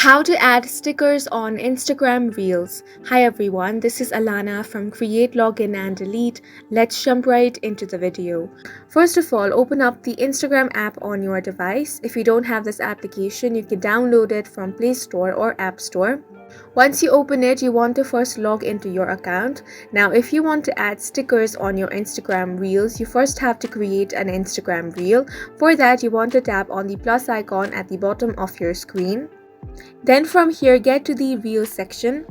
How to add stickers on Instagram Reels. Hi everyone, this is Alana from Create, Login and Delete. Let's jump right into the video. First of all, open up the Instagram app on your device. If you don't have this application, you can download it from Play Store or App Store. Once you open it, you want to first log into your account. Now, if you want to add stickers on your Instagram Reels, you first have to create an Instagram Reel. For that, you want to tap on the plus icon at the bottom of your screen. Then from here, get to the Reel section.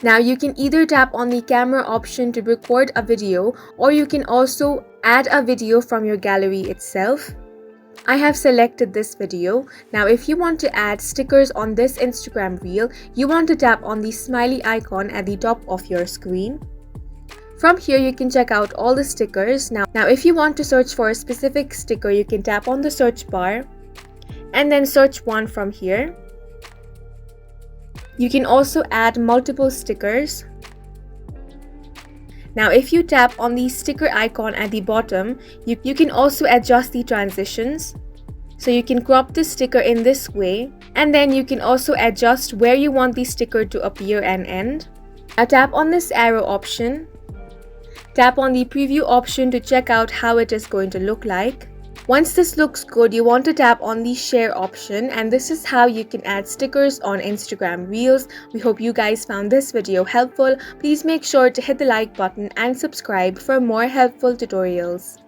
Now you can either tap on the camera option to record a video, or you can also add a video from your gallery itself. I have selected this video. Now if you want to add stickers on this Instagram Reel, you want to tap on the smiley icon at the top of your screen. From here you can check out all the stickers. Now if you want to search for a specific sticker, you can tap on the search bar and then search one from here. You can also add multiple stickers. Now if you tap on the sticker icon at the bottom, you can also adjust the transitions. So you can crop the sticker in this way, and then you can also adjust where you want the sticker to appear and end. Now tap on this arrow option. Tap on the preview option to check out how it is going to look like. Once this looks good, you want to tap on the share option, and this is how you can add stickers on Instagram Reels. We hope you guys found this video helpful. Please make sure to hit the like button and subscribe for more helpful tutorials.